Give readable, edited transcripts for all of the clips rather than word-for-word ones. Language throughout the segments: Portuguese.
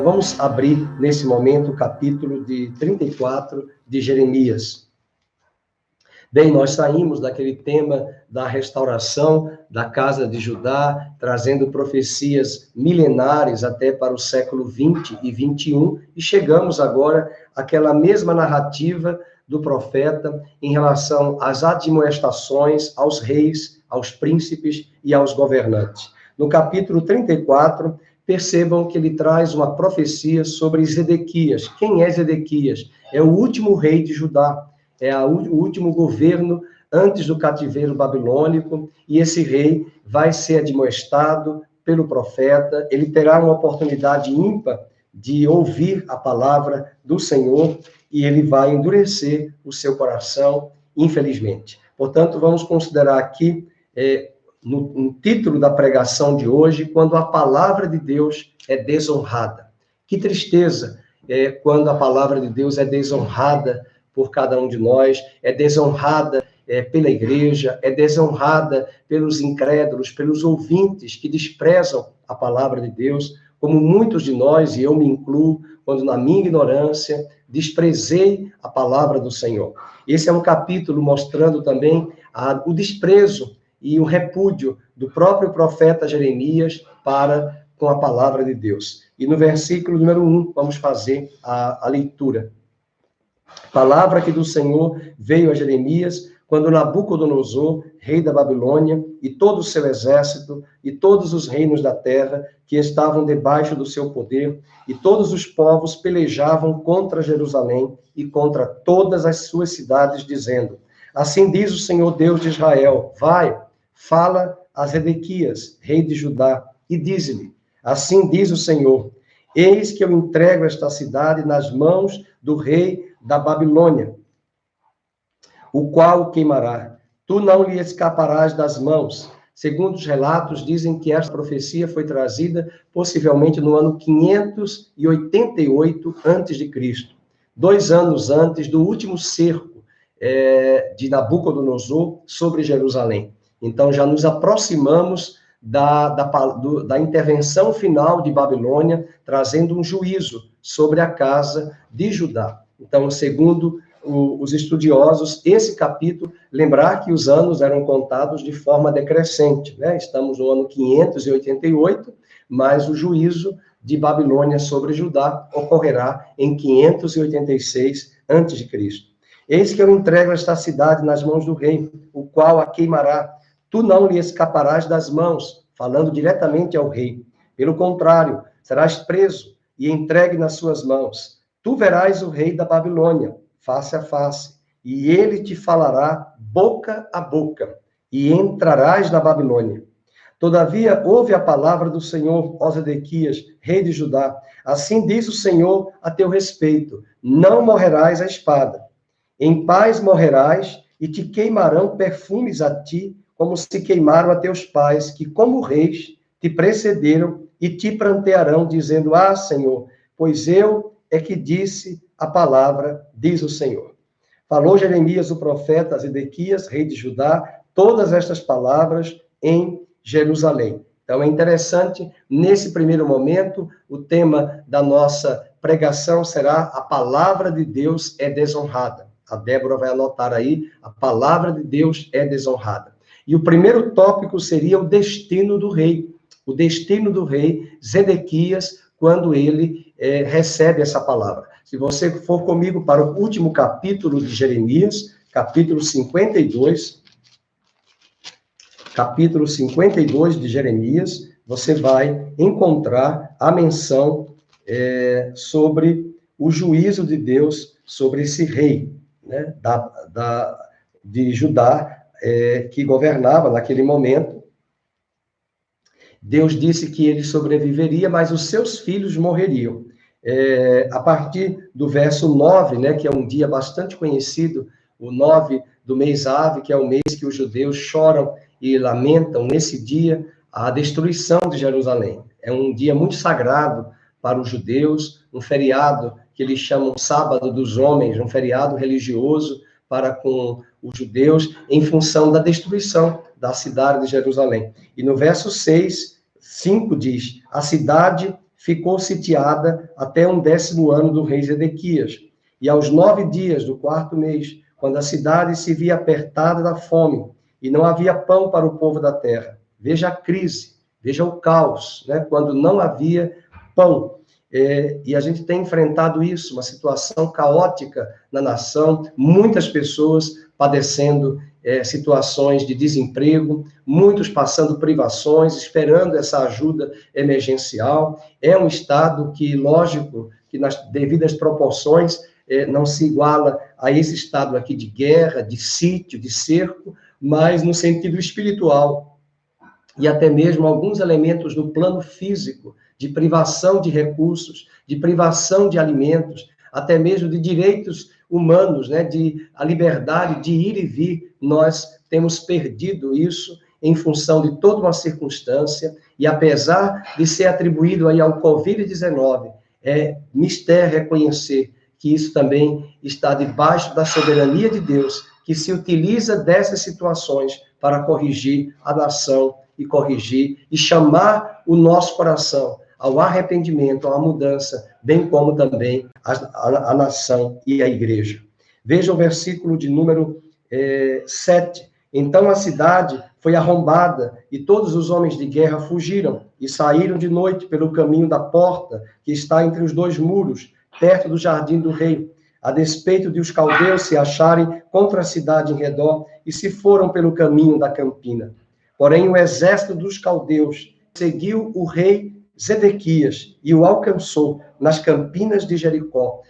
Vamos abrir, nesse momento, o capítulo de 34 de Jeremias. Bem, nós saímos daquele tema da restauração da casa de Judá, trazendo profecias milenares até para o século 20 e 21, e chegamos agora àquela mesma narrativa do profeta em relação às admoestações aos reis, aos príncipes e aos governantes. No capítulo 34, percebam que ele traz uma profecia sobre Zedequias. Quem é Zedequias? É o último rei de Judá, o último governo antes do cativeiro babilônico, e esse rei vai ser admoestado pelo profeta, ele terá uma oportunidade ímpar de ouvir a palavra do Senhor, e ele vai endurecer o seu coração, infelizmente. Portanto, vamos considerar aqui, no título da pregação de hoje, quando a palavra de Deus é desonrada. Que tristeza quando a palavra de Deus é desonrada por cada um de nós, é desonrada pela igreja, é desonrada pelos incrédulos, pelos ouvintes que desprezam a palavra de Deus, como muitos de nós, e eu me incluo, quando na minha ignorância desprezei a palavra do Senhor. Esse é um capítulo mostrando também o desprezo e o repúdio do próprio profeta Jeremias para com a palavra de Deus. E no versículo número 1, vamos fazer a leitura. Palavra que do Senhor veio a Jeremias, quando Nabucodonosor, rei da Babilônia, e todo o seu exército, e todos os reinos da terra, que estavam debaixo do seu poder, e todos os povos pelejavam contra Jerusalém e contra todas as suas cidades, dizendo: assim diz o Senhor Deus de Israel, vai, fala a Zedequias, rei de Judá, e diz-lhe: assim diz o Senhor, eis que eu entrego esta cidade nas mãos do rei da Babilônia, o qual o queimará. Tu não lhe escaparás das mãos. Segundo os relatos, dizem que esta profecia foi trazida possivelmente no ano 588 a.C., 2 anos antes do último cerco de Nabucodonosor sobre Jerusalém. Então, já nos aproximamos da intervenção final de Babilônia, trazendo um juízo sobre a casa de Judá. Então, segundo os estudiosos, esse capítulo, lembrar que os anos eram contados de forma decrescente, né? Estamos no ano 588, mas o juízo de Babilônia sobre Judá ocorrerá em 586 a.C. Eis que eu entrego esta cidade nas mãos do rei, o qual a queimará. Tu não lhe escaparás das mãos, falando diretamente ao rei. Pelo contrário, serás preso e entregue nas suas mãos. Tu verás o rei da Babilônia, face a face, e ele te falará boca a boca, e entrarás na Babilônia. Todavia, ouve a palavra do Senhor, ó Zedequias, rei de Judá. Assim diz o Senhor a teu respeito: não morrerás à espada. Em paz morrerás, e te queimarão perfumes a ti, como se queimaram a teus pais, que como reis te precederam e te prantearão, dizendo: ah, Senhor, pois eu é que disse a palavra, diz o Senhor. Falou Jeremias, o profeta, a Zedequias, rei de Judá, todas estas palavras em Jerusalém. Então, é interessante, nesse primeiro momento, o tema da nossa pregação será: a palavra de Deus é desonrada. A Débora vai anotar aí: a palavra de Deus é desonrada. E o primeiro tópico seria o destino do rei. O destino do rei Zedequias, quando ele recebe essa palavra. Se você for comigo para o último capítulo de Jeremias, capítulo 52 de Jeremias, você vai encontrar a menção sobre o juízo de Deus sobre esse rei, né, de Judá, que governava naquele momento. Deus disse que ele sobreviveria, mas os seus filhos morreriam. A partir do verso 9, né, que é um dia bastante conhecido, o 9 do mês Ave, que é o mês que os judeus choram e lamentam nesse dia a destruição de Jerusalém. É um dia muito sagrado para os judeus, um feriado que eles chamam Sábado dos Homens, um feriado religioso para com os judeus, em função da destruição da cidade de Jerusalém. E no verso 5 diz: a cidade ficou sitiada até o 10º ano do rei Zedequias. E aos 9 dias do 4º mês, quando a cidade se via apertada da fome, e não havia pão para o povo da terra. Veja a crise, veja o caos, né? Quando não havia pão. E a gente tem enfrentado isso, uma situação caótica na nação, muitas pessoas padecendo situações de desemprego, muitos passando privações, esperando essa ajuda emergencial. É um estado que, lógico, que nas devidas proporções não se iguala a esse estado aqui de guerra, de sítio, de cerco, mas no sentido espiritual, e até mesmo alguns elementos no plano físico, de privação de recursos, de privação de alimentos, até mesmo de direitos humanos, né, de a liberdade de ir e vir. Nós temos perdido isso em função de toda uma circunstância, e apesar de ser atribuído aí ao Covid-19, é mistério reconhecer que isso também está debaixo da soberania de Deus, que se utiliza dessas situações para corrigir a nação e corrigir e chamar o nosso coração ao arrependimento, à mudança, bem como também a nação e a igreja. Veja o versículo de número 7. Então a cidade foi arrombada e todos os homens de guerra fugiram e saíram de noite pelo caminho da porta que está entre os 2 muros, perto do jardim do rei, a despeito de os caldeus se acharem contra a cidade em redor, e se foram pelo caminho da campina. Porém, o exército dos caldeus seguiu o rei Zedequias e o alcançou nas campinas de Jericó.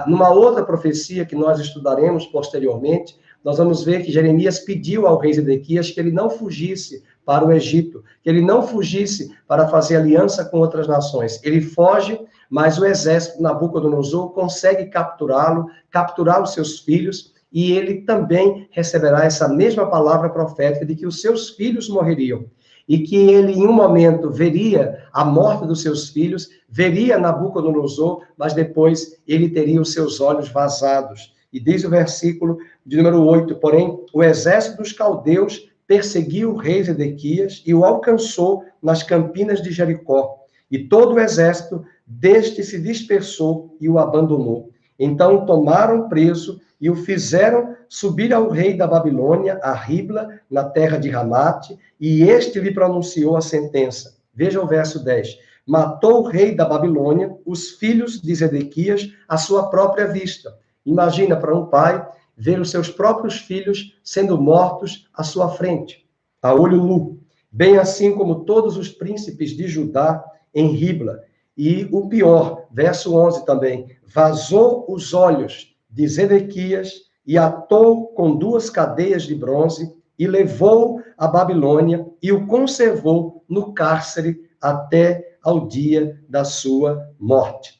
Numa outra profecia que nós estudaremos posteriormente, nós vamos ver que Jeremias pediu ao rei Zedequias que ele não fugisse para o Egito, que ele não fugisse para fazer aliança com outras nações. Ele foge, mas o exército de Nabucodonosor consegue capturá-lo, capturar os seus filhos, e ele também receberá essa mesma palavra profética de que os seus filhos morreriam, e que ele, em um momento, veria a morte dos seus filhos, veria Nabucodonosor, mas depois ele teria os seus olhos vazados. E diz o versículo de número 8, porém, o exército dos caldeus perseguiu o rei Zedequias e o alcançou nas campinas de Jericó. E todo o exército deste se dispersou e o abandonou. Então o tomaram preso e o fizeram subir ao rei da Babilônia, a Ribla, na terra de Ramate, e este lhe pronunciou a sentença. Veja o verso 10. Matou o rei da Babilônia os filhos de Zedequias à sua própria vista. Imagina para um pai ver os seus próprios filhos sendo mortos à sua frente, a olho nu, bem assim como todos os príncipes de Judá em Ribla. E o pior, verso 11 também, vazou os olhos de Zedequias e atou com 2 cadeias de bronze e levou a Babilônia e o conservou no cárcere até ao dia da sua morte.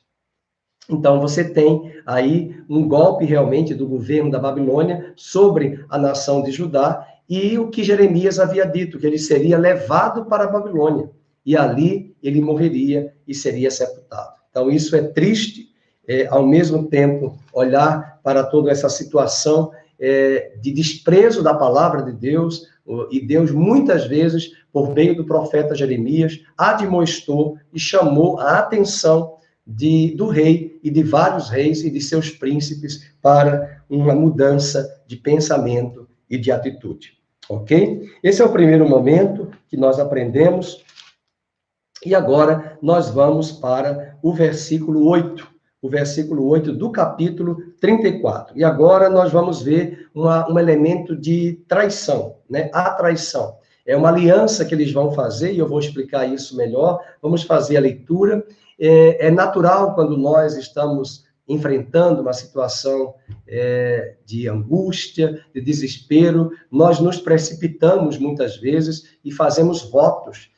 Então, você tem aí um golpe realmente do governo da Babilônia sobre a nação de Judá, e o que Jeremias havia dito, que ele seria levado para a Babilônia, e ali ele morreria e seria sepultado. Então, isso é triste, ao mesmo tempo, olhar para toda essa situação de desprezo da palavra de Deus, e Deus, muitas vezes, por meio do profeta Jeremias, admoestou e chamou a atenção do rei e de vários reis e de seus príncipes para uma mudança de pensamento e de atitude. Ok? Esse é o primeiro momento que nós aprendemos. E agora nós vamos para o versículo 8. O versículo 8 do capítulo 34. E agora nós vamos ver um elemento de traição, né? A traição. É uma aliança que eles vão fazer, e eu vou explicar isso melhor. Vamos fazer a leitura. É natural, quando nós estamos enfrentando uma situação de angústia, de desespero, nós nos precipitamos muitas vezes e fazemos votos,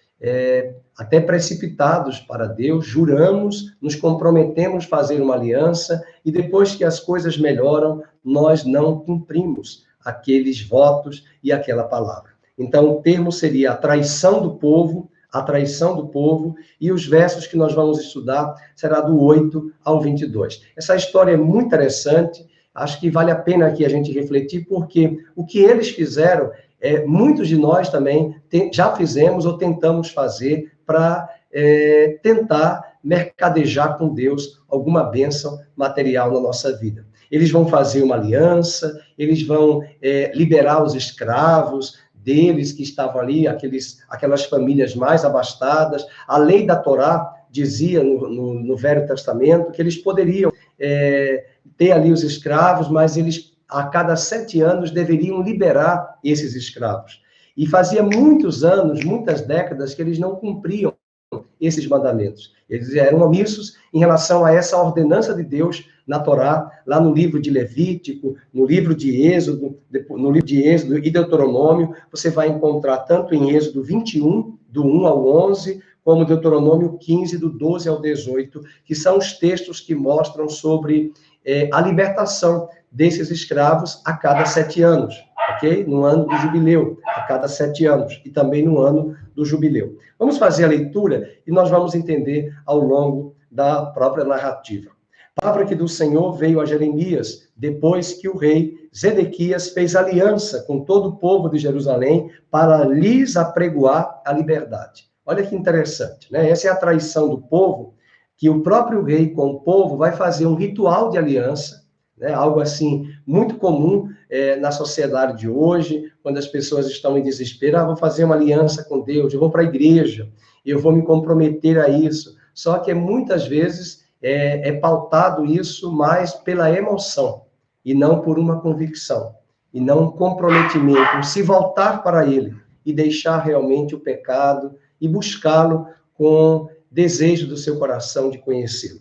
até precipitados para Deus, juramos, nos comprometemos a fazer uma aliança, e depois que as coisas melhoram, nós não cumprimos aqueles votos e aquela palavra. Então, o termo seria a traição do povo, e os versos que nós vamos estudar será do 8 ao 22. Essa história é muito interessante, acho que vale a pena aqui a gente refletir, porque o que eles fizeram, muitos de nós também já fizemos ou tentamos fazer para tentar mercadejar com Deus alguma bênção material na nossa vida. Eles vão fazer uma aliança, eles vão liberar os escravos deles que estavam ali, aquelas famílias mais abastadas. A lei da Torá dizia no Velho Testamento que eles poderiam ter ali os escravos, mas eles, a cada 7 anos, deveriam liberar esses escravos. E fazia muitos anos, muitas décadas, que eles não cumpriam esses mandamentos. Eles eram omissos em relação a essa ordenança de Deus na Torá, lá no livro de Levítico, no livro de Êxodo e Deuteronômio. Você vai encontrar tanto em Êxodo 21, do 1 ao 11, como Deuteronômio 15, do 12 ao 18, que são os textos que mostram sobre a libertação desses escravos a cada 7 anos, ok? No ano do jubileu, a cada 7 anos, e também no ano do jubileu. Vamos fazer a leitura e nós vamos entender ao longo da própria narrativa. A palavra que do Senhor veio a Jeremias, depois que o rei Zedequias fez aliança com todo o povo de Jerusalém para lhes apregoar a liberdade. Olha que interessante, né? Essa é a tradição do povo, que o próprio rei com o povo vai fazer um ritual de aliança, né? Algo assim muito comum na sociedade de hoje, quando as pessoas estão em desespero. Vou fazer uma aliança com Deus, eu vou para a igreja, eu vou me comprometer a isso. Só que muitas vezes pautado isso mais pela emoção, e não por uma convicção, e não um comprometimento, se voltar para ele e deixar realmente o pecado e buscá-lo com desejo do seu coração de conhecê-lo.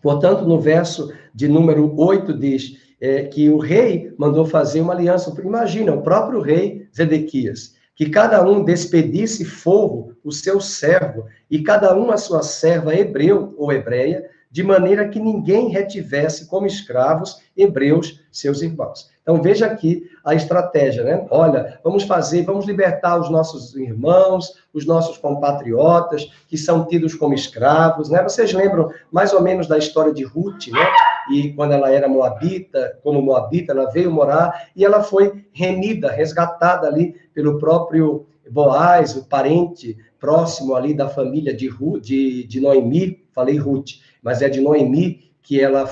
Portanto, no verso de número 8 diz que o rei mandou fazer uma aliança. Imagina, o próprio rei Zedequias, que cada um despedisse forro o seu servo, e cada um a sua serva, hebreu ou hebreia, de maneira que ninguém retivesse como escravos hebreus seus irmãos. Então, veja aqui a estratégia, né? Olha, vamos libertar os nossos irmãos, os nossos compatriotas, que são tidos como escravos, né? Vocês lembram mais ou menos da história de Ruth, né? E quando ela era moabita, ela veio morar e ela foi remida, resgatada ali pelo próprio Boaz, o parente próximo ali da família de Noemi, falei Ruth, mas é de Noemi, que ela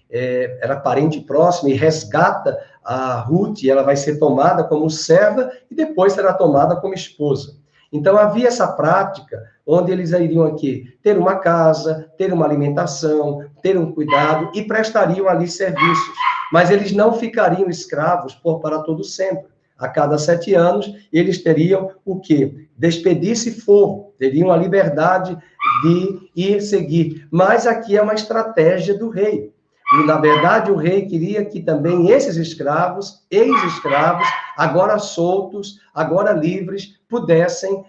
era parente próximo, e resgata a Ruth, e ela vai ser tomada como serva, e depois será tomada como esposa. Então, havia essa prática, onde eles iriam aqui ter uma casa, ter uma alimentação, ter um cuidado, e prestariam ali serviços. Mas eles não ficariam escravos para todo sempre. A cada 7 anos, eles teriam o quê? Despedir-se forro, teriam a liberdade de ir seguir. Mas aqui é uma estratégia do rei. E, na verdade, o rei queria que também esses escravos, ex-escravos, agora soltos, agora livres, pudessem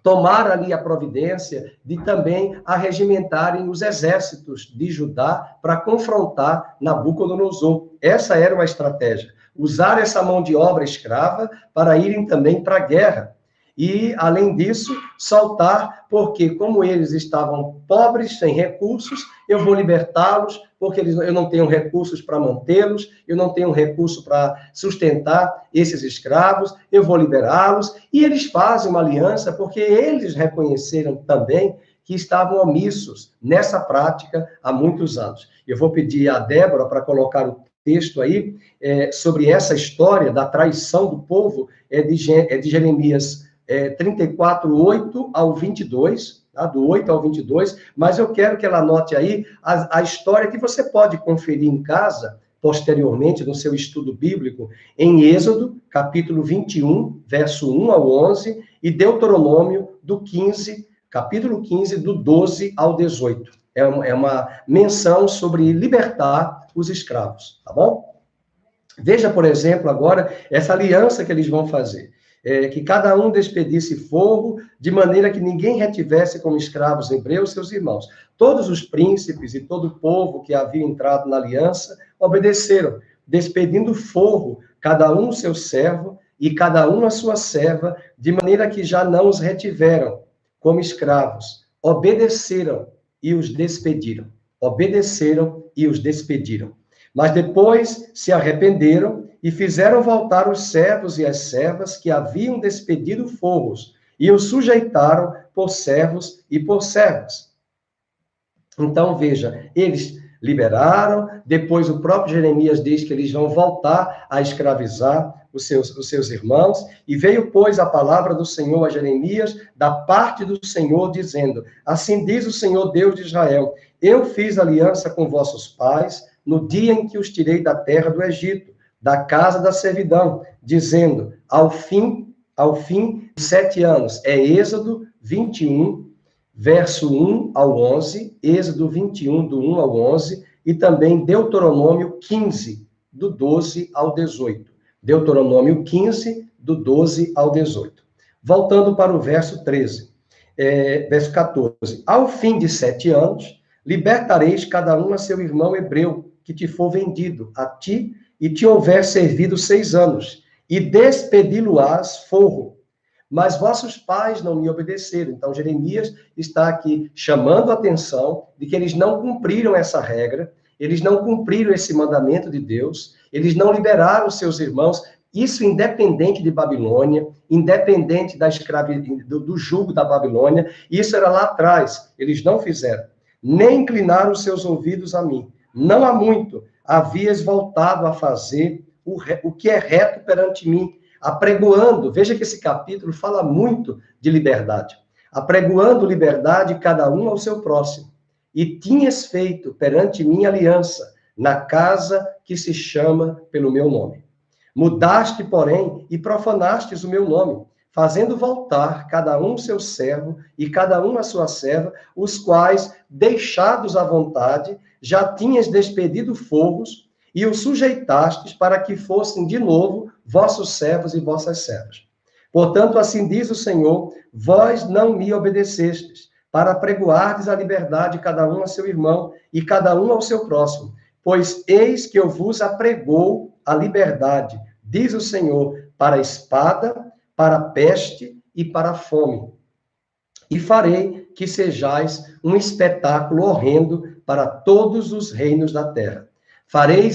tomar ali a providência de também arregimentarem os exércitos de Judá para confrontar Nabucodonosor. Essa era uma estratégia. Usar essa mão de obra escrava para irem também para a guerra. E, além disso, soltar, porque como eles estavam pobres, sem recursos, eu vou libertá-los, porque eu não tenho recursos para mantê-los, eu não tenho recurso para sustentar esses escravos, eu vou liberá-los. E eles fazem uma aliança, porque eles reconheceram também que estavam omissos nessa prática há muitos anos. Eu vou pedir a Débora para colocar o texto aí, sobre essa história da traição do povo, de Jeremias 34, 8 ao 22, tá? Do 8 ao 22, mas eu quero que ela anote aí a história que você pode conferir em casa, posteriormente, no seu estudo bíblico, em Êxodo, capítulo 21, verso 1 ao 11, e Deuteronômio, capítulo 15, do 12 ao 18. É uma menção sobre libertar os escravos, tá bom? Veja, por exemplo, agora, essa aliança que eles vão fazer. Que cada um despedisse forro, de maneira que ninguém retivesse como escravos hebreus seus irmãos. Todos os príncipes e todo o povo que havia entrado na aliança obedeceram, despedindo forro, cada um o seu servo e cada um a sua serva, de maneira que já não os retiveram como escravos. Obedeceram e os despediram. Obedeceram e os despediram. Mas depois se arrependeram e fizeram voltar os servos e as servas que haviam despedido forros, e o sujeitaram por servos e por servas. Então, veja, eles liberaram, depois o próprio Jeremias diz que eles vão voltar a escravizar os seus irmãos, e veio, pois, a palavra do Senhor a Jeremias, da parte do Senhor, dizendo: assim diz o Senhor Deus de Israel, eu fiz aliança com vossos pais no dia em que os tirei da terra do Egito, da casa da servidão, dizendo, ao fim de 7 anos, é Êxodo 21, verso 1 ao 11, Êxodo 21, do 1 ao 11, e também Deuteronômio 15, do 12 ao 18. Deuteronômio 15, do 12 ao 18. Voltando para o verso 13, verso 14. Ao fim de 7 anos, libertareis cada um a seu irmão hebreu, que te for vendido, a ti, e te houver servido 6 anos, e despedi-lo-ás forro. Mas vossos pais não me obedeceram. Então, Jeremias está aqui chamando a atenção de que eles não cumpriram essa regra, eles não cumpriram esse mandamento de Deus, eles não liberaram seus irmãos, isso independente de Babilônia, independente do jugo da Babilônia, isso era lá atrás, eles não fizeram. Nem inclinaram seus ouvidos a mim. Não há muito havias voltado a fazer o que é reto perante mim, apregoando, veja que esse capítulo fala muito de liberdade, apregoando liberdade cada um ao seu próximo, e tinhas feito perante mim aliança, na casa que se chama pelo meu nome. Mudaste, porém, e profanastes o meu nome, fazendo voltar cada um seu servo e cada um a sua serva, os quais, deixados à vontade, já tinhas despedido forros, e os sujeitastes para que fossem de novo vossos servos e vossas servas. Portanto, assim diz o Senhor, vós não me obedecestes, para pregoardes a liberdade cada um a seu irmão e cada um ao seu próximo, pois eis que eu vos apregou a liberdade, diz o Senhor, para a espada, para a peste e para a fome. E farei que sejais um espetáculo horrendo para todos os reinos da terra. Farei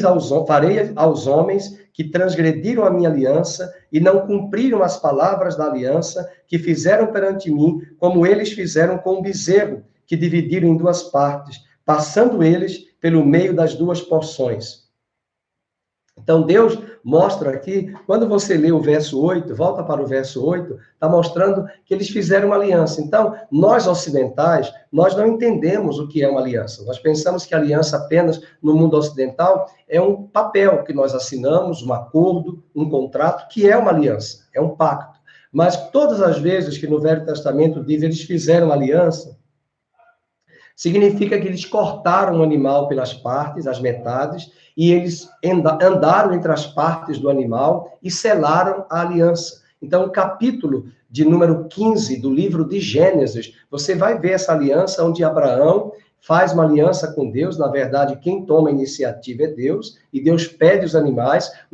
aos homens que transgrediram a minha aliança e não cumpriram as palavras da aliança que fizeram perante mim, como eles fizeram com o bezerro, que dividiram em 2 partes, passando eles pelo meio das 2 porções. Então, Deus mostra aqui, quando você lê o verso 8, volta para o verso 8, está mostrando que eles fizeram uma aliança. Então, nós ocidentais, nós não entendemos o que é uma aliança. Nós pensamos que a aliança apenas no mundo ocidental é um papel que nós assinamos, um acordo, um contrato, que é uma aliança, é um pacto. Mas todas as vezes que no Velho Testamento diz eles fizeram aliança, significa que eles cortaram o animal pelas partes, as metades, e eles andaram entre as partes do animal e selaram a aliança. Então, o capítulo de número 15 do livro de Gênesis, você vai ver essa aliança onde Abraão faz uma aliança com Deus. Na verdade, quem toma a iniciativa é Deus, e Deus pede os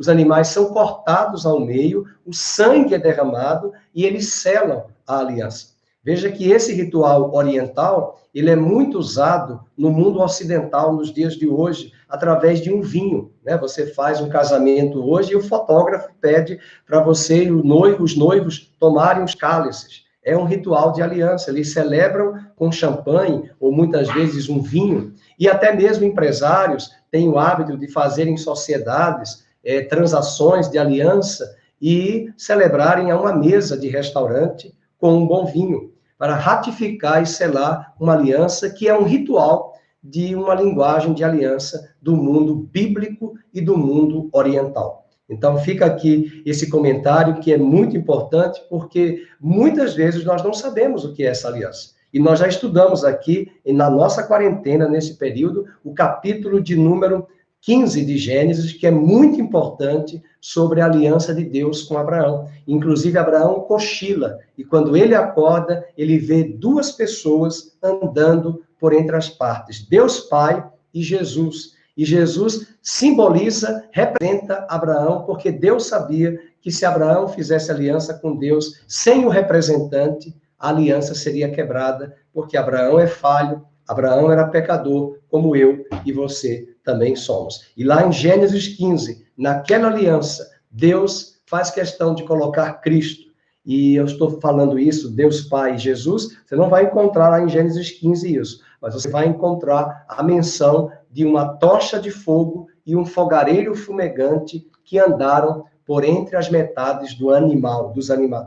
animais são cortados ao meio, o sangue é derramado e eles selam a aliança. Veja que esse ritual oriental, ele é muito usado no mundo ocidental nos dias de hoje, através de um vinho, né? Você faz um casamento hoje e o fotógrafo pede para você e os noivos tomarem os cálices. É um ritual de aliança, eles celebram com champanhe ou muitas vezes um vinho, e até mesmo empresários têm o hábito de fazerem sociedades, transações de aliança e celebrarem a uma mesa de restaurante com um bom vinho, para ratificar e selar uma aliança que é um ritual de uma linguagem de aliança do mundo bíblico e do mundo oriental. Então, fica aqui esse comentário que é muito importante, porque muitas vezes nós não sabemos o que é essa aliança. E nós já estudamos aqui, na nossa quarentena, nesse período, o capítulo de número 15 de Gênesis, que é muito importante sobre a aliança de Deus com Abraão. Inclusive, Abraão cochila, e quando ele acorda, ele vê 2 pessoas andando por entre as partes, Deus Pai e Jesus. E Jesus simboliza, representa Abraão, porque Deus sabia que se Abraão fizesse aliança com Deus sem o representante, a aliança seria quebrada, porque Abraão é falho, Abraão era pecador, como eu e você também somos. E lá em Gênesis 15, naquela aliança, Deus faz questão de colocar Cristo. e eu estou falando isso, Deus Pai e Jesus, você não vai encontrar lá em Gênesis 15 isso, mas você vai encontrar a menção de uma tocha de fogo e um fogareiro fumegante que andaram por entre as metades do animal,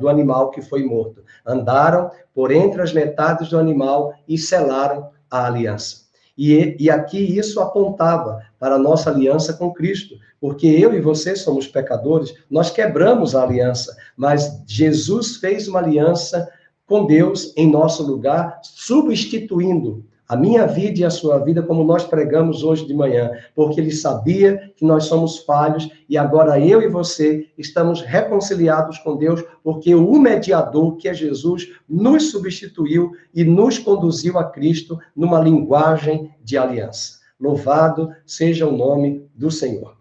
do animal que foi morto. Andaram por entre as metades do animal e selaram a aliança. E aqui isso apontava para a nossa aliança com Cristo, porque eu e você somos pecadores, nós quebramos a aliança, mas Jesus fez uma aliança com Deus em nosso lugar, substituindo a minha vida e a sua vida, como nós pregamos hoje de manhã, porque ele sabia que nós somos falhos e agora eu e você estamos reconciliados com Deus, porque o mediador, que é Jesus, nos substituiu e nos conduziu a Cristo numa linguagem de aliança. Louvado seja o nome do Senhor.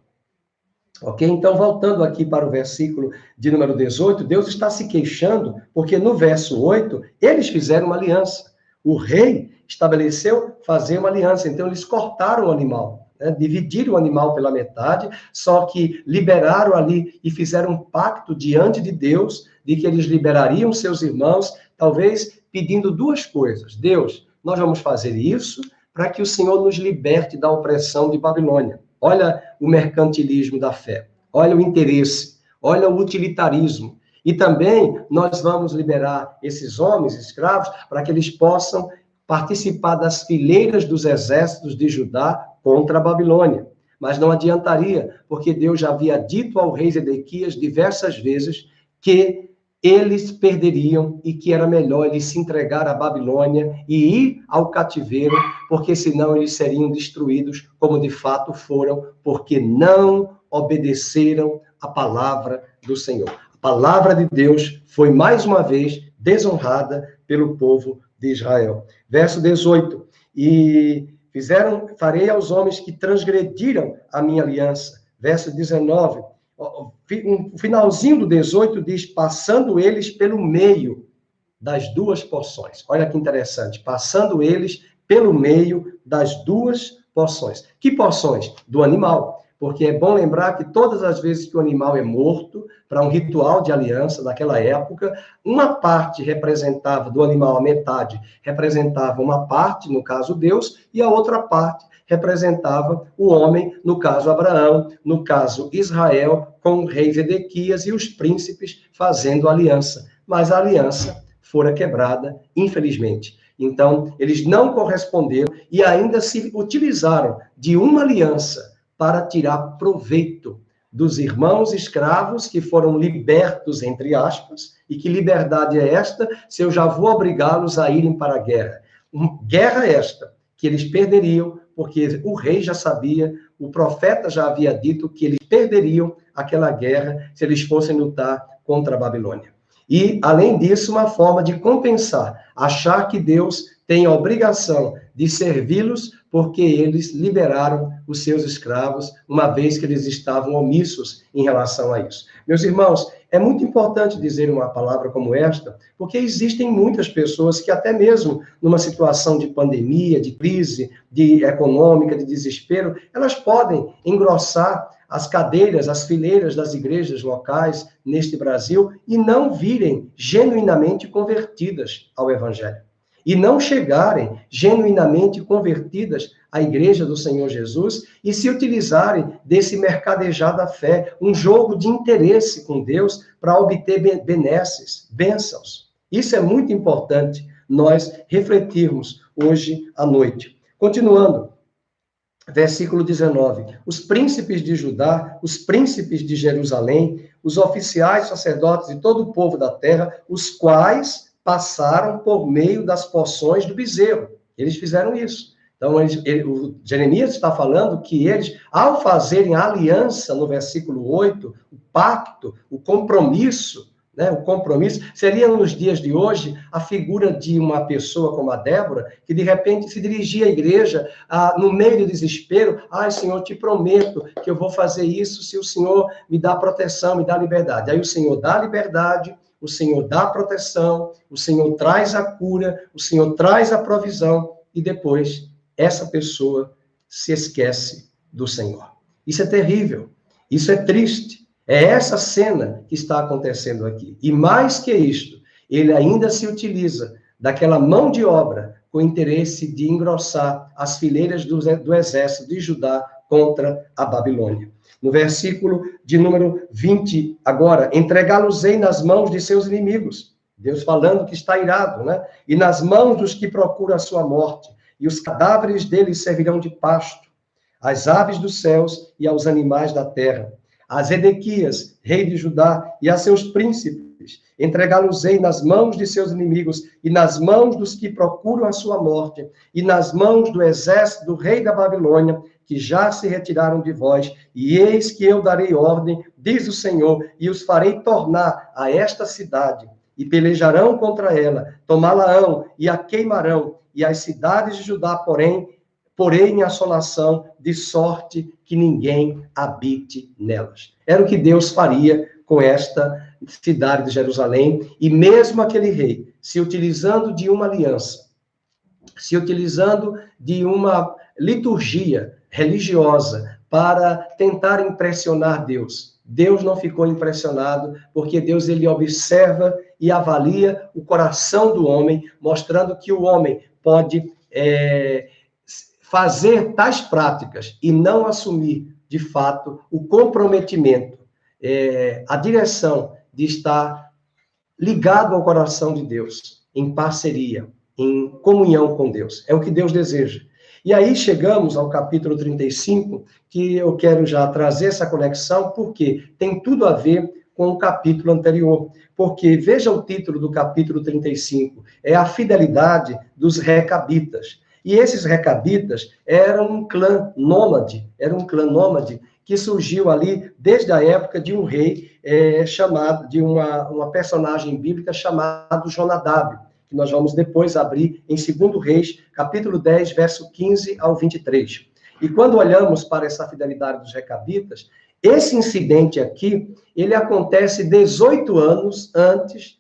Ok? Então, voltando aqui para o versículo de número 18, Deus está se queixando, porque no verso 8, eles fizeram uma aliança. O rei estabeleceu fazer uma aliança, então eles cortaram o animal, né? Dividiram o animal pela metade, só que liberaram ali e fizeram um pacto diante de Deus, de que eles liberariam seus irmãos, talvez pedindo duas coisas. Deus, nós vamos fazer isso para que o Senhor nos liberte da opressão de Babilônia. Olha o mercantilismo da fé, olha o interesse, olha o utilitarismo. E também nós vamos liberar esses homens escravos para que eles possam participar das fileiras dos exércitos de Judá contra a Babilônia. Mas não adiantaria, porque Deus já havia dito ao rei Zedequias diversas vezes que eles perderiam e que era melhor eles se entregar à Babilônia e ir ao cativeiro, porque senão eles seriam destruídos, como de fato foram, porque não obedeceram a palavra do Senhor. A palavra de Deus foi mais uma vez desonrada pelo povo de Israel. Verso 18, e farei aos homens que transgrediram a minha aliança. Verso 19, o finalzinho do 18 diz, passando eles pelo meio das duas porções. Olha que interessante, passando eles pelo meio das duas porções. Que porções? Do animal. Porque é bom lembrar que todas as vezes que o animal é morto, para um ritual de aliança daquela época, uma parte representava, do animal, a metade, representava uma parte, no caso Deus, e a outra parte representava o homem, no caso Abraão, no caso Israel, com o rei Zedequias e os príncipes fazendo aliança. Mas a aliança fora quebrada, infelizmente. Então, eles não corresponderam e ainda se utilizaram de uma aliança para tirar proveito dos irmãos escravos que foram libertos, entre aspas, e que liberdade é esta se eu já vou obrigá-los a irem para a guerra? Guerra esta que eles perderiam, porque o rei já sabia, o profeta já havia dito que eles perderiam aquela guerra se eles fossem lutar contra a Babilônia. E, além disso, uma forma de compensar, achar que Deus tem a obrigação de servi-los porque eles liberaram os seus escravos, uma vez que eles estavam omissos em relação a isso. Meus irmãos, é muito importante dizer uma palavra como esta, porque existem muitas pessoas que até mesmo numa situação de pandemia, de crise, de econômica, de desespero, elas podem engrossar as cadeiras, as fileiras das igrejas locais neste Brasil e não virem genuinamente convertidas ao Evangelho. E não chegarem genuinamente convertidas à igreja do Senhor Jesus e se utilizarem desse mercadejar da fé, um jogo de interesse com Deus para obter benesses, bênçãos. Isso é muito importante nós refletirmos hoje à noite. Continuando, versículo 19. Os príncipes de Judá, os príncipes de Jerusalém, os oficiais, sacerdotes e todo o povo da terra, os quais passaram por meio das porções do bezerro. Eles fizeram isso. Então, o Jeremias está falando que eles, ao fazerem a aliança, no versículo 8, o pacto, o compromisso, né, o compromisso, seria nos dias de hoje a figura de uma pessoa como a Débora, que de repente se dirigia à igreja, no meio do desespero, Senhor, te prometo que eu vou fazer isso se o Senhor me dá proteção, me dá liberdade. Aí o Senhor dá liberdade, o Senhor dá proteção, o Senhor traz a cura, o Senhor traz a provisão, e depois essa pessoa se esquece do Senhor. Isso é terrível, isso é triste, É essa cena que está acontecendo aqui. E mais que isto, ele ainda se utiliza daquela mão de obra com o interesse de engrossar as fileiras do exército de Judá contra a Babilônia. No versículo de número 20, agora, entregá-los-ei nas mãos de seus inimigos. Deus falando que está irado, né? E nas mãos dos que procuram a sua morte. E os cadáveres deles servirão de pasto às aves dos céus e aos animais da terra. A Zedequias, rei de Judá, e a seus príncipes, entregá-los-ei nas mãos de seus inimigos e nas mãos dos que procuram a sua morte, e nas mãos do exército do rei da Babilônia, que já se retiraram de vós, e eis que eu darei ordem, diz o Senhor, e os farei tornar a esta cidade, e pelejarão contra ela, tomá-la-ão e a queimarão, e as cidades de Judá, porém em assolação, de sorte que ninguém habite nelas. Era o que Deus faria com esta cidade de Jerusalém, e mesmo aquele rei, se utilizando de uma aliança, se utilizando de uma liturgia religiosa para tentar impressionar Deus. Deus não ficou impressionado, porque Deus ele observa e avalia o coração do homem, mostrando que o homem pode fazer tais práticas e não assumir, de fato, o comprometimento, a direção de estar ligado ao coração de Deus, em parceria, em comunhão com Deus. É o que Deus deseja. E aí chegamos ao capítulo 35, que eu quero já trazer essa conexão, porque tem tudo a ver com o capítulo anterior. Porque, veja o título do capítulo 35, é a fidelidade dos recabitas. E esses recabitas eram um clã nômade, que surgiu ali desde a época de um rei chamado, de uma personagem bíblica chamado Jonadab, que nós vamos depois abrir em 2 Reis, capítulo 10, verso 15 ao 23. E quando olhamos para essa fidelidade dos recabitas, esse incidente aqui, ele acontece 18 anos antes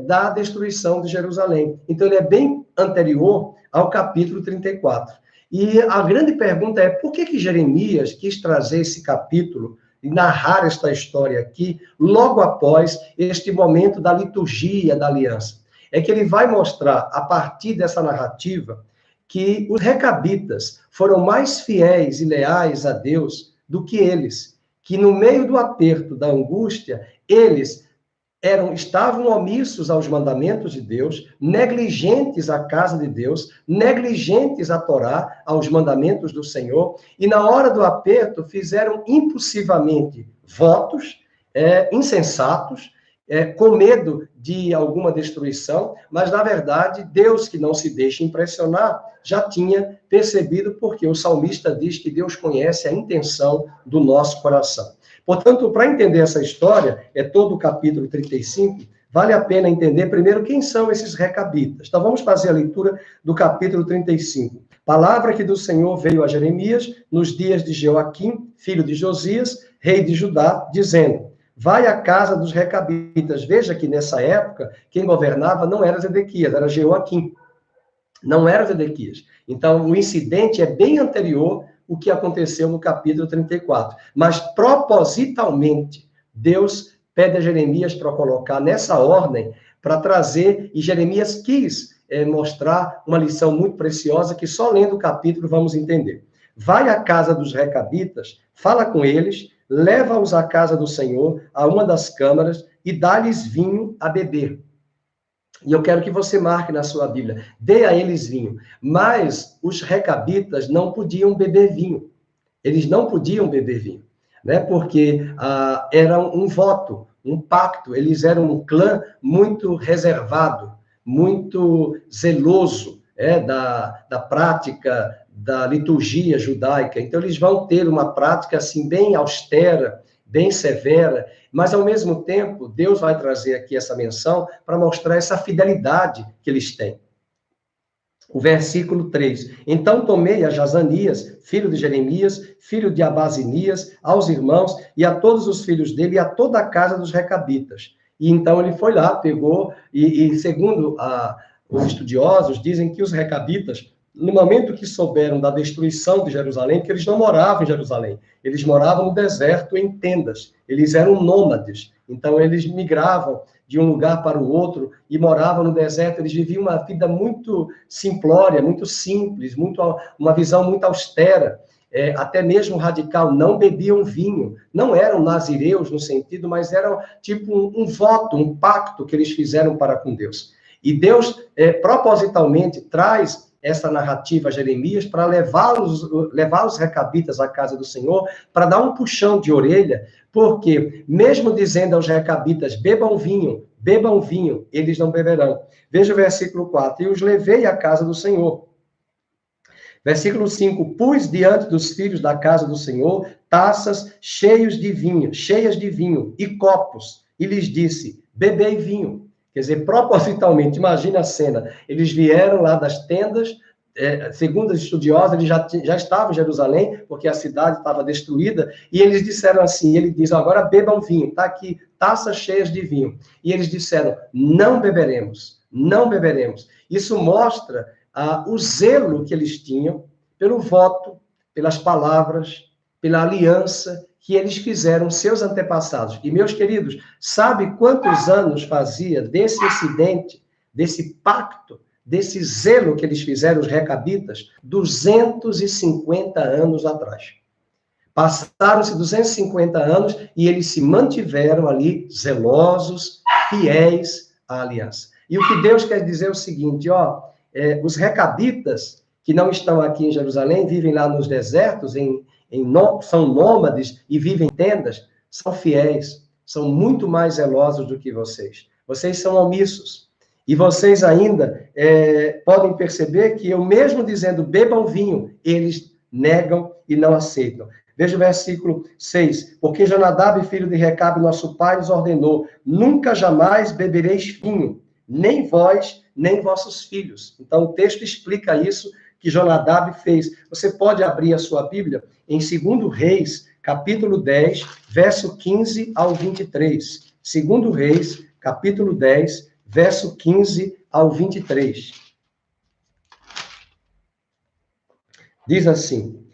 da destruição de Jerusalém. Então, ele é bem anterior ao capítulo 34. E a grande pergunta é, por que Jeremias quis trazer esse capítulo e narrar esta história aqui, logo após este momento da liturgia da aliança? É que ele vai mostrar, a partir dessa narrativa, que os recabitas foram mais fiéis e leais a Deus do que eles, que no meio do aperto, da angústia, eles estavam omissos aos mandamentos de Deus, negligentes à casa de Deus, negligentes à Torá, aos mandamentos do Senhor, e na hora do aperto fizeram impulsivamente votos insensatos, com medo de alguma destruição, mas na verdade Deus, que não se deixa impressionar, já tinha percebido, porque o salmista diz que Deus conhece a intenção do nosso coração. Portanto, para entender essa história, todo o capítulo 35, vale a pena entender primeiro quem são esses recabitas. Então, vamos fazer a leitura do capítulo 35. Palavra que do Senhor veio a Jeremias nos dias de Joaquim, filho de Josias, rei de Judá, dizendo: vai à casa dos recabitas. Veja que nessa época, quem governava não era Zedequias, era Joaquim. Não era Zedequias. Então, o incidente é bem anterior o que aconteceu no capítulo 34. Mas, propositalmente, Deus pede a Jeremias para colocar nessa ordem, para trazer, e Jeremias quis mostrar uma lição muito preciosa, que só lendo o capítulo vamos entender. Vai à casa dos recabitas, fala com eles, leva-os à casa do Senhor, a uma das câmaras, e dá-lhes vinho a beber. E eu quero que você marque na sua Bíblia, dê a eles vinho. Mas os recabitas não podiam beber vinho. Eles não podiam beber vinho, né? Porque era um voto, um pacto. Eles eram um clã muito reservado, muito zeloso da prática da liturgia judaica. Então, eles vão ter uma prática assim bem austera, bem severa, mas, ao mesmo tempo, Deus vai trazer aqui essa menção para mostrar essa fidelidade que eles têm. O versículo 3. Então tomei a Jazanias, filho de Jeremias, filho de Abazinias, aos irmãos e a todos os filhos dele e a toda a casa dos recabitas. E então ele foi lá, pegou, e segundo os estudiosos, dizem que os recabitas no momento que souberam da destruição de Jerusalém, porque eles não moravam em Jerusalém, eles moravam no deserto em tendas, eles eram nômades, então eles migravam de um lugar para o outro e moravam no deserto, eles viviam uma vida muito simplória, muito simples, uma visão muito austera, até mesmo radical, não bebiam vinho, não eram nazireus no sentido, mas eram tipo um voto, um pacto que eles fizeram para com Deus. E Deus, propositalmente, traz essa narrativa a Jeremias para levar os recabitas à casa do Senhor, para dar um puxão de orelha, porque mesmo dizendo aos recabitas, bebam vinho, eles não beberão. Veja o versículo 4, e os levei à casa do Senhor. Versículo 5, pus diante dos filhos da casa do Senhor taças cheias de vinho e copos, e lhes disse, bebei vinho. Quer dizer, propositalmente, imagina a cena, eles vieram lá das tendas, segundo os estudiosos, eles já estavam em Jerusalém, porque a cidade estava destruída, e eles disseram assim, ele diz, agora bebam vinho, está aqui, taças cheias de vinho. E eles disseram, não beberemos. Isso mostra o zelo que eles tinham pelo voto, pelas palavras, pela aliança que eles fizeram seus antepassados. E, meus queridos, sabe quantos anos fazia desse incidente, desse pacto, desse zelo que eles fizeram, os recabitas? 250 anos atrás. Passaram-se 250 anos e eles se mantiveram ali zelosos, fiéis à aliança. E o que Deus quer dizer é o seguinte, os recabitas, que não estão aqui em Jerusalém, vivem lá nos desertos, são nômades e vivem em tendas, são fiéis, são muito mais zelosos do que vocês. Vocês são omissos. E vocês ainda podem perceber que eu mesmo dizendo bebam vinho, eles negam e não aceitam. Veja o versículo 6. Porque Jonadab, filho de Recabe, nosso pai, nos ordenou, nunca jamais bebereis vinho, nem vós, nem vossos filhos. Então, o texto explica isso que Jonadab fez. Você pode abrir a sua Bíblia em 2 Reis, capítulo 10, verso 15 ao 23. 2 Reis, capítulo 10, verso 15 ao 23. Diz assim,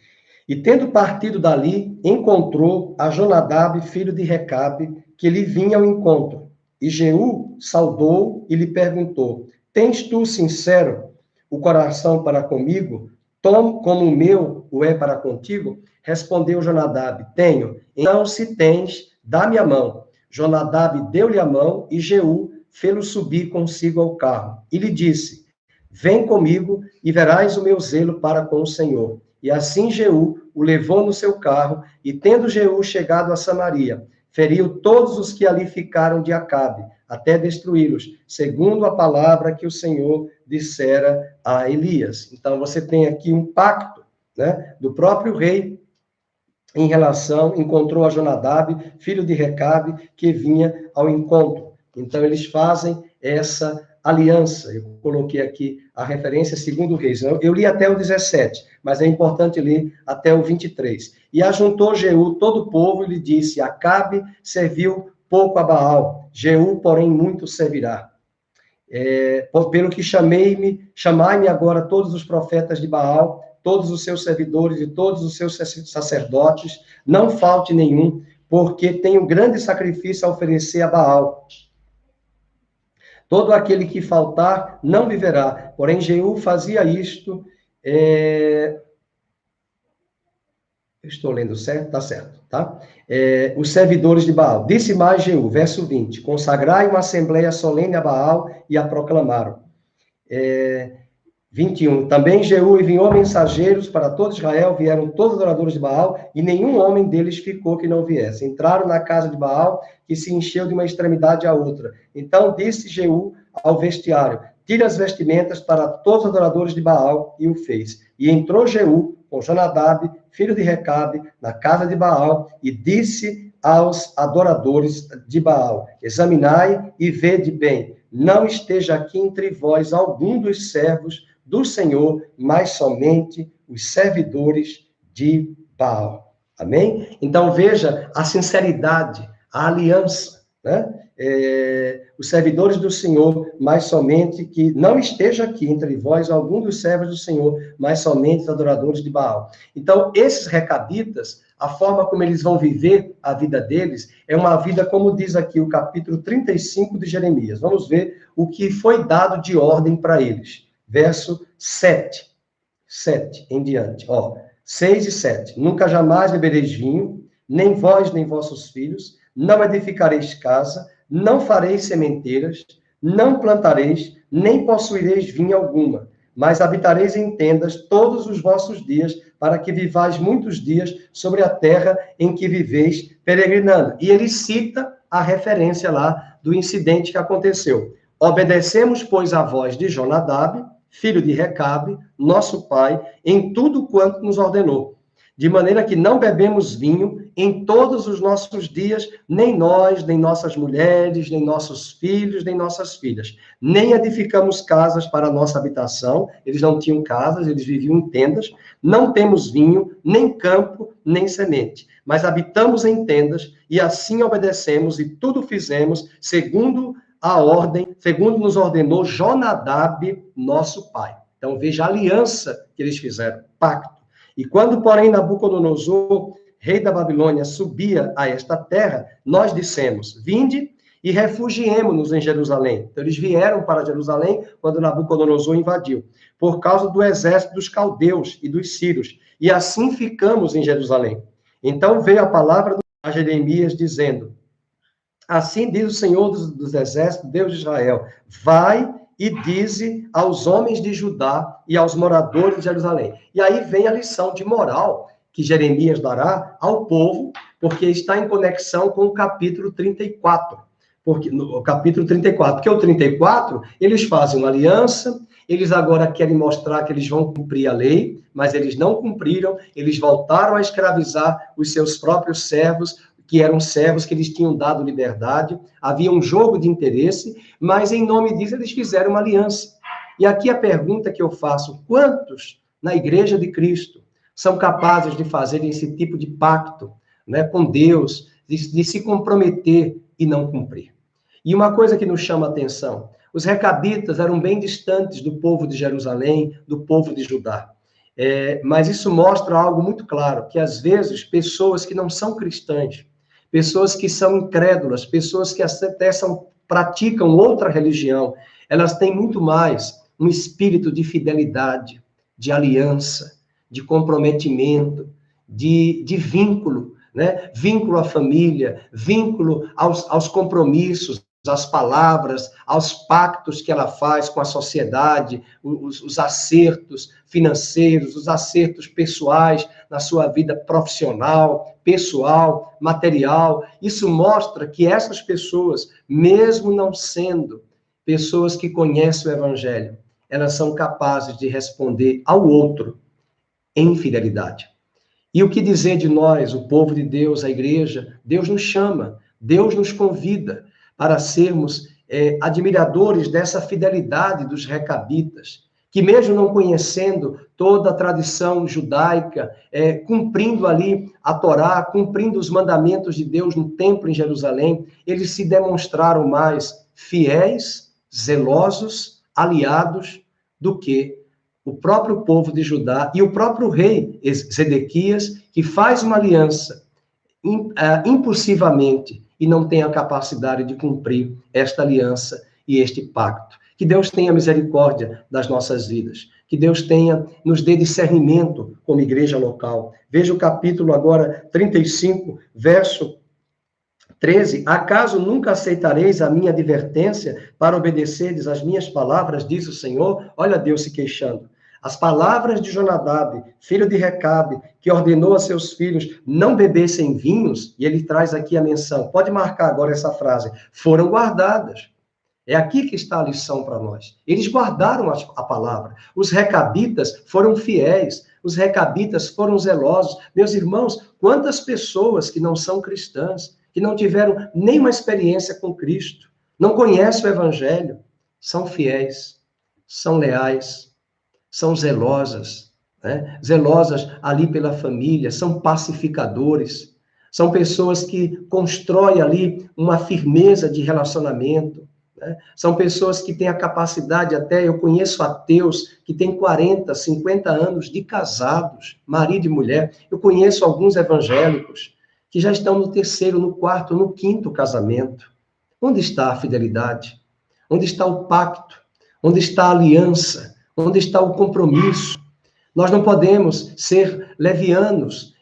e tendo partido dali, encontrou a Jonadab, filho de Recabe, que lhe vinha ao encontro. E Jeú saudou e lhe perguntou, tens tu, sincero, o coração para comigo, como o meu o é para contigo? Respondeu Jonadab, tenho. Então, se tens, dá-me a mão. Jonadab deu-lhe a mão e Jeú fê-lo subir consigo ao carro. E lhe disse, vem comigo e verás o meu zelo para com o Senhor. E assim Jeú o levou no seu carro, e tendo Jeú chegado a Samaria, feriu todos os que ali ficaram de Acabe, até destruí-los, segundo a palavra que o Senhor dissera a Elias. Então, você tem aqui um pacto, né, do próprio rei em relação, encontrou a Jonadab, filho de Recabe, que vinha ao encontro. Então, eles fazem essa aliança. Eu coloquei aqui a referência 2 Reis. Eu li até o 17, mas é importante ler até o 23. E ajuntou Jeú todo o povo e lhe disse, Acabe serviu pouco a Baal, Jeú, porém, muito servirá. Pelo que chamai-me agora todos os profetas de Baal, todos os seus servidores e todos os seus sacerdotes, não falte nenhum, porque tenho grande sacrifício a oferecer a Baal. Todo aquele que faltar não viverá. Porém, Jeú fazia isto. Estou lendo certo? Está certo, tá? Os servidores de Baal. Disse mais Jeú, verso 20: consagrai uma assembleia solene a Baal e a proclamaram. 21. Também Jeú enviou mensageiros para todo Israel, vieram todos os adoradores de Baal, e nenhum homem deles ficou que não viesse. Entraram na casa de Baal, que se encheu de uma extremidade à outra. Então disse Jeú ao vestiário: tire as vestimentas para todos os adoradores de Baal, e o fez. E entrou Jeú com Jonadab, filho de Recabe, na casa de Baal, e disse aos adoradores de Baal: examinai e vede bem, não esteja aqui entre vós algum dos servos do Senhor, mas somente os servidores de Baal. Amém? Então, veja a sinceridade, a aliança, né? os servidores do Senhor, mas somente que não esteja aqui entre vós algum dos servos do Senhor, mas somente os adoradores de Baal. Então, esses recabitas, a forma como eles vão viver a vida deles, é uma vida, como diz aqui o capítulo 35 de Jeremias. Vamos ver o que foi dado de ordem para eles. Verso 7 em diante. 6 e 7. Nunca jamais bebereis vinho, nem vós, nem vossos filhos, não edificareis casa, não fareis sementeiras, não plantareis, nem possuireis vinha alguma, mas habitareis em tendas todos os vossos dias, para que vivais muitos dias sobre a terra em que viveis peregrinando. E ele cita a referência lá do incidente que aconteceu. Obedecemos, pois, a voz de Jonadab, filho de Recabe, nosso pai, em tudo quanto nos ordenou. De maneira que não bebemos vinho em todos os nossos dias, nem nós, nem nossas mulheres, nem nossos filhos, nem nossas filhas. Nem edificamos casas para a nossa habitação, eles não tinham casas, eles viviam em tendas. Não temos vinho, nem campo, nem semente. Mas habitamos em tendas e assim obedecemos e tudo fizemos segundo a ordem, segundo nos ordenou Jonadab, nosso pai. Então veja a aliança que eles fizeram, pacto. E quando, porém, Nabucodonosor, rei da Babilônia, subia a esta terra, nós dissemos, vinde e refugiemo-nos em Jerusalém. Então, eles vieram para Jerusalém quando Nabucodonosor invadiu, por causa do exército dos caldeus e dos sírios. E assim ficamos em Jerusalém. Então, veio a palavra a Jeremias, dizendo, assim diz o Senhor dos exércitos, Deus de Israel, vai e dize aos homens de Judá e aos moradores de Jerusalém. E aí vem a lição de moral que Jeremias dará ao povo, porque está em conexão com o capítulo 34. No capítulo 34, porque o 34, eles fazem uma aliança, eles agora querem mostrar que eles vão cumprir a lei, mas eles não cumpriram, eles voltaram a escravizar os seus próprios servos, que eram servos que eles tinham dado liberdade, havia um jogo de interesse, mas em nome disso eles fizeram uma aliança. E aqui a pergunta que eu faço, quantos na Igreja de Cristo são capazes de fazer esse tipo de pacto, né, com Deus, de se comprometer e não cumprir? E uma coisa que nos chama a atenção, os recabitas eram bem distantes do povo de Jerusalém, do povo de Judá. Mas isso mostra algo muito claro, que às vezes pessoas que não são cristãs, pessoas que são incrédulas, pessoas que até praticam outra religião, elas têm muito mais um espírito de fidelidade, de aliança, de comprometimento, de vínculo, né? Vínculo à família, vínculo aos compromissos, às palavras, aos pactos que ela faz com a sociedade, os acertos financeiros, os acertos pessoais na sua vida profissional, pessoal, material. Isso mostra que essas pessoas, mesmo não sendo pessoas que conhecem o Evangelho, elas são capazes de responder ao outro em fidelidade. E o que dizer de nós, o povo de Deus, a igreja? Deus nos chama, Deus nos convida para sermos admiradores dessa fidelidade dos recabitas, que mesmo não conhecendo toda a tradição judaica, cumprindo ali a Torá, cumprindo os mandamentos de Deus no templo em Jerusalém, eles se demonstraram mais fiéis, zelosos, aliados, do que o próprio povo de Judá e o próprio rei Zedequias, que faz uma aliança impulsivamente e não tem a capacidade de cumprir esta aliança e este pacto. Que Deus tenha misericórdia das nossas vidas. Que Deus nos dê discernimento como igreja local. Veja o capítulo agora 35, verso 13. Acaso nunca aceitareis a minha advertência para obedecerdes às minhas palavras, diz o Senhor? Olha Deus se queixando. As palavras de Jonadab, filho de Recabe, que ordenou a seus filhos não bebessem vinhos, e ele traz aqui a menção, pode marcar agora essa frase, foram guardadas. É aqui que está a lição para nós. Eles guardaram a palavra. Os recabitas foram fiéis, os recabitas foram zelosos. Meus irmãos, quantas pessoas que não são cristãs, que não tiveram nenhuma experiência com Cristo, não conhecem o Evangelho, são fiéis, são leais, são zelosas, né? Zelosas ali pela família, são pacificadores, são pessoas que constroem ali uma firmeza de relacionamento, né? São pessoas que têm a capacidade até, eu conheço ateus que têm 40, 50 anos de casados, marido e mulher. Eu conheço alguns evangélicos que já estão no terceiro, no quarto, no quinto casamento. Onde está a fidelidade? Onde está o pacto? Onde está a aliança? Onde está o compromisso? Nós não podemos ser levianos,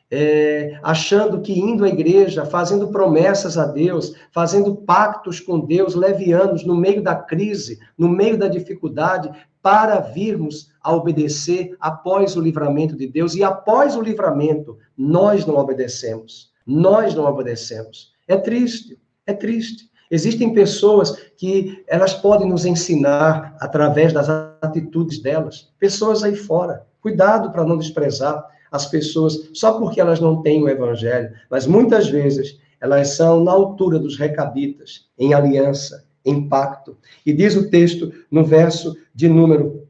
achando que indo à igreja, fazendo promessas a Deus, fazendo pactos com Deus, levianos, no meio da crise, no meio da dificuldade, para virmos a obedecer após o livramento de Deus. E após o livramento, nós não obedecemos. Nós não obedecemos. É triste, é triste. Existem pessoas que elas podem nos ensinar através das atitudes delas. Pessoas aí fora. Cuidado para não desprezar as pessoas só porque elas não têm o evangelho, mas muitas vezes elas são na altura dos recabitas, em aliança, em pacto. E diz o texto no verso de número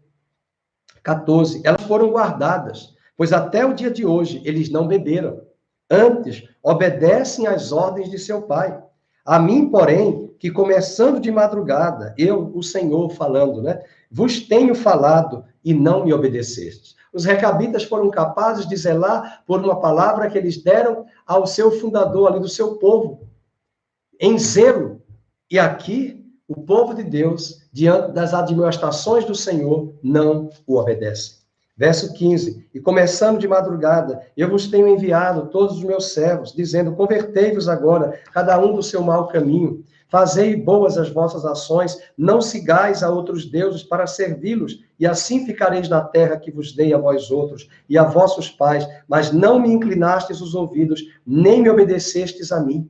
14, elas foram guardadas, pois até o dia de hoje eles não beberam. Antes, obedecem às ordens de seu pai. A mim, porém, que começando de madrugada, eu, o Senhor, falando, né? Vos tenho falado e não me obedecestes. Os recabitas foram capazes de zelar por uma palavra que eles deram ao seu fundador ali do seu povo, em zelo. E aqui, o povo de Deus, diante das admoestações do Senhor, não o obedece. Verso 15, e começando de madrugada, eu vos tenho enviado todos os meus servos, dizendo, convertei-vos agora, cada um do seu mau caminho, fazei boas as vossas ações, não sigais a outros deuses para servi-los, e assim ficareis na terra que vos dei a vós outros, e a vossos pais, mas não me inclinastes os ouvidos, nem me obedecestes a mim.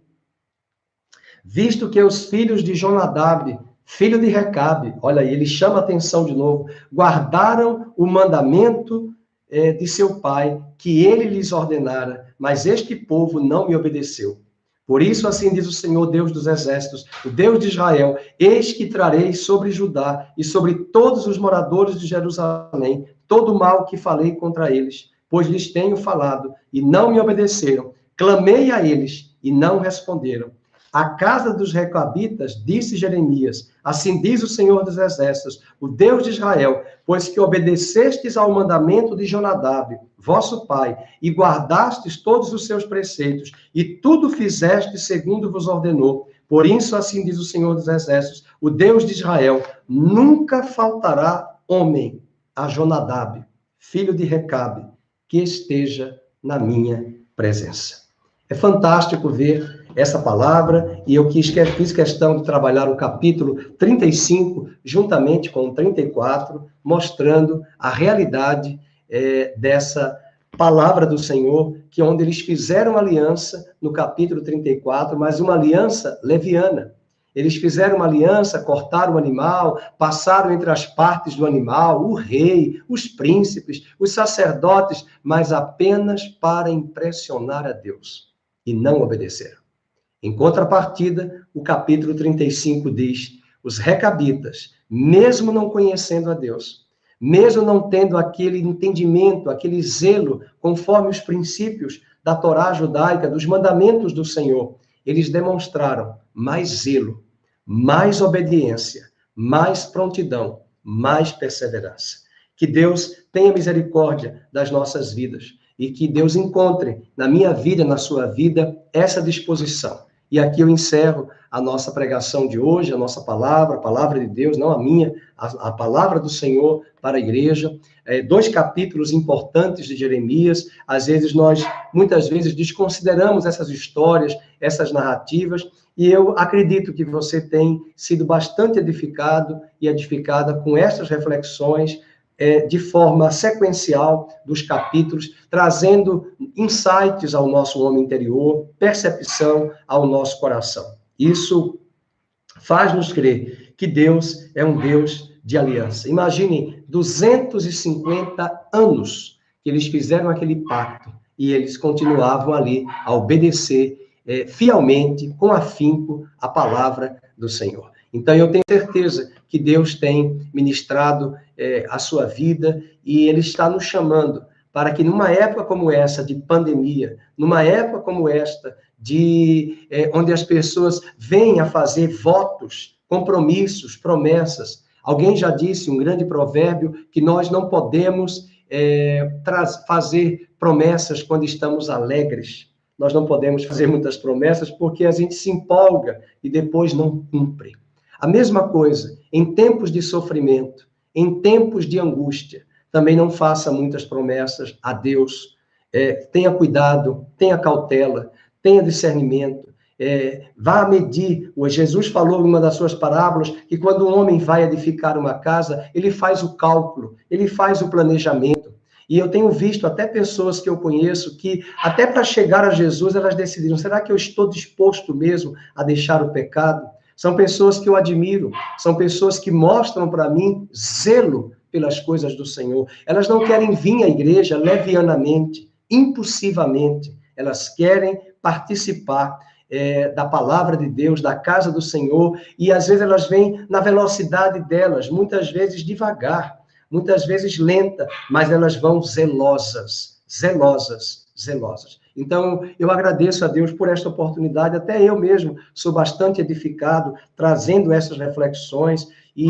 Visto que os filhos de Jonadab, filho de Recabe, olha aí, ele chama a atenção de novo, guardaram o mandamento de seu pai, que ele lhes ordenara, mas este povo não me obedeceu. Por isso, assim diz o Senhor, Deus dos exércitos, o Deus de Israel, eis que trarei sobre Judá e sobre todos os moradores de Jerusalém todo o mal que falei contra eles, pois lhes tenho falado e não me obedeceram. Clamei a eles e não responderam. A casa dos recabitas, disse Jeremias, assim diz o Senhor dos exércitos, o Deus de Israel, pois que obedecestes ao mandamento de Jonadab, vosso pai, e guardastes todos os seus preceitos, e tudo fizestes segundo vos ordenou. Por isso, assim diz o Senhor dos exércitos, o Deus de Israel, nunca faltará homem a Jonadab, filho de Recabe, que esteja na minha presença. É fantástico ver essa palavra, e eu fiz questão de trabalhar o capítulo 35, juntamente com o 34, mostrando a realidade dessa palavra do Senhor, que onde eles fizeram aliança, no capítulo 34, mas uma aliança leviana. Eles fizeram uma aliança, cortaram o animal, passaram entre as partes do animal, o rei, os príncipes, os sacerdotes, mas apenas para impressionar a Deus, e não obedeceram. Em contrapartida, o capítulo 35 diz, os recabitas, mesmo não conhecendo a Deus, mesmo não tendo aquele entendimento, aquele zelo, conforme os princípios da Torá judaica, dos mandamentos do Senhor, eles demonstraram mais zelo, mais obediência, mais prontidão, mais perseverança. Que Deus tenha misericórdia das nossas vidas e que Deus encontre na minha vida, na sua vida, essa disposição. E aqui eu encerro a nossa pregação de hoje, a nossa palavra, a palavra de Deus, não a minha, a palavra do Senhor para a igreja. 2 capítulos importantes de Jeremias. Às vezes muitas vezes, desconsideramos essas histórias, essas narrativas, e eu acredito que você tem sido bastante edificado e edificada com essas reflexões, de forma sequencial dos capítulos, trazendo insights ao nosso homem interior, percepção ao nosso coração. Isso faz-nos crer que Deus é um Deus de aliança. Imaginem 250 anos que eles fizeram aquele pacto e eles continuavam ali a obedecer fielmente, com afinco, a palavra do Senhor. Então, eu tenho certeza que Deus tem ministrado a sua vida e Ele está nos chamando para que numa época como essa de pandemia, numa época como esta, onde as pessoas vêm a fazer votos compromissos, promessas. Alguém já disse, um grande provérbio, que nós não podemos fazer promessas quando estamos alegres. Nós não podemos fazer muitas promessas porque a gente se empolga e depois não cumpre. A mesma coisa, em tempos de sofrimento, em tempos de angústia, também não faça muitas promessas a Deus. Tenha cuidado, tenha cautela, tenha discernimento. Vá medir. O Jesus falou em uma das suas parábolas que quando um homem vai edificar uma casa, ele faz o cálculo, ele faz o planejamento. E eu tenho visto até pessoas que eu conheço que, até para chegar a Jesus, elas decidiram, será que eu estou disposto mesmo a deixar o pecado? São pessoas que eu admiro, são pessoas que mostram para mim zelo pelas coisas do Senhor. Elas não querem vir à igreja levianamente, impulsivamente. Elas querem participar da palavra de Deus, da casa do Senhor, e às vezes elas vêm na velocidade delas, muitas vezes devagar, muitas vezes lenta, mas elas vão zelosas. Então, eu agradeço a Deus por esta oportunidade, até eu mesmo sou bastante edificado, trazendo essas reflexões, e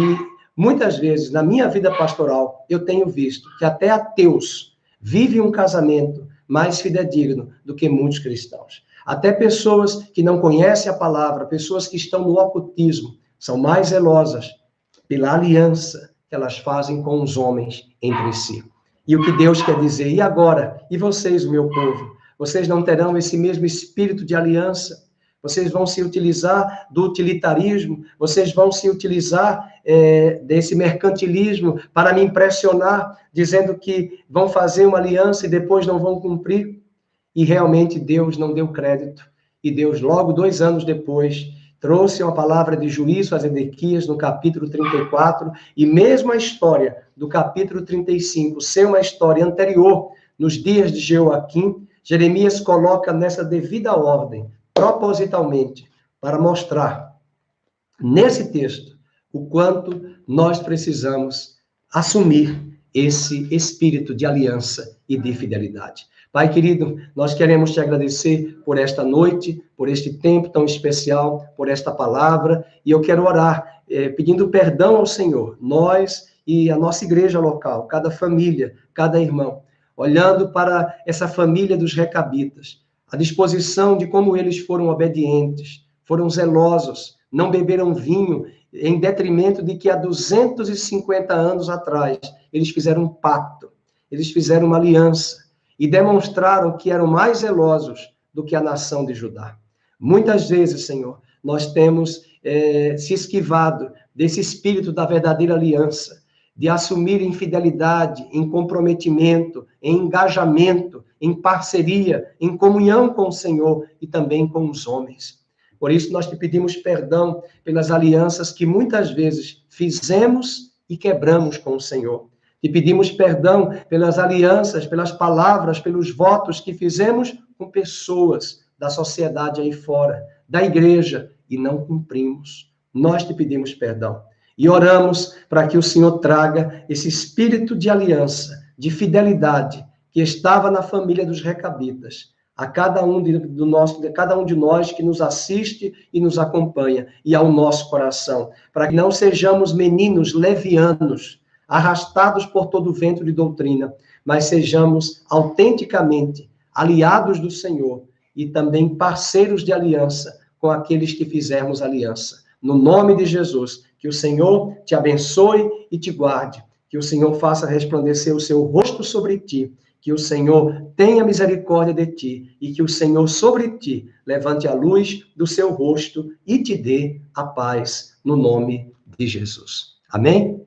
muitas vezes, na minha vida pastoral, eu tenho visto que até ateus vivem um casamento mais fidedigno do que muitos cristãos. Até pessoas que não conhecem a palavra, pessoas que estão no ocultismo, são mais zelosas pela aliança que elas fazem com os homens entre si. E o que Deus quer dizer? E agora? E vocês, o meu povo? Vocês não terão esse mesmo espírito de aliança? Vocês vão se utilizar do utilitarismo? Vocês vão se utilizar desse mercantilismo para me impressionar, dizendo que vão fazer uma aliança e depois não vão cumprir? E realmente Deus não deu crédito. E Deus, logo 2 anos depois, trouxe uma palavra de juízo a Zedequias no capítulo 34, e mesmo a história do capítulo 35 ser uma história anterior, nos dias de Jeoaquim, Jeremias coloca nessa devida ordem, propositalmente, para mostrar, nesse texto, o quanto nós precisamos assumir esse espírito de aliança e de fidelidade. Pai querido, nós queremos te agradecer por esta noite, por este tempo tão especial, por esta palavra, e eu quero orar, pedindo perdão ao Senhor, nós e a nossa igreja local, cada família, cada irmão, olhando para essa família dos recabitas, a disposição de como eles foram obedientes, foram zelosos, não beberam vinho, em detrimento de que há 250 anos atrás, eles fizeram um pacto, eles fizeram uma aliança, e demonstraram que eram mais zelosos do que a nação de Judá. Muitas vezes, Senhor, nós temos se esquivado desse espírito da verdadeira aliança, de assumir em fidelidade, em comprometimento, em engajamento, em parceria, em comunhão com o Senhor e também com os homens. Por isso, nós te pedimos perdão pelas alianças que muitas vezes fizemos e quebramos com o Senhor. Te pedimos perdão pelas alianças, pelas palavras, pelos votos que fizemos com pessoas da sociedade aí fora, da igreja, e não cumprimos. Nós te pedimos perdão. E oramos para que o Senhor traga esse espírito de aliança, de fidelidade, que estava na família dos recabitas, a cada um de nós que nos assiste e nos acompanha, e ao nosso coração, para que não sejamos meninos levianos, arrastados por todo o vento de doutrina, mas sejamos autenticamente aliados do Senhor e também parceiros de aliança com aqueles que fizermos aliança. No nome de Jesus, que o Senhor te abençoe e te guarde, que o Senhor faça resplandecer o seu rosto sobre ti, que o Senhor tenha misericórdia de ti e que o Senhor sobre ti levante a luz do seu rosto e te dê a paz no nome de Jesus. Amém?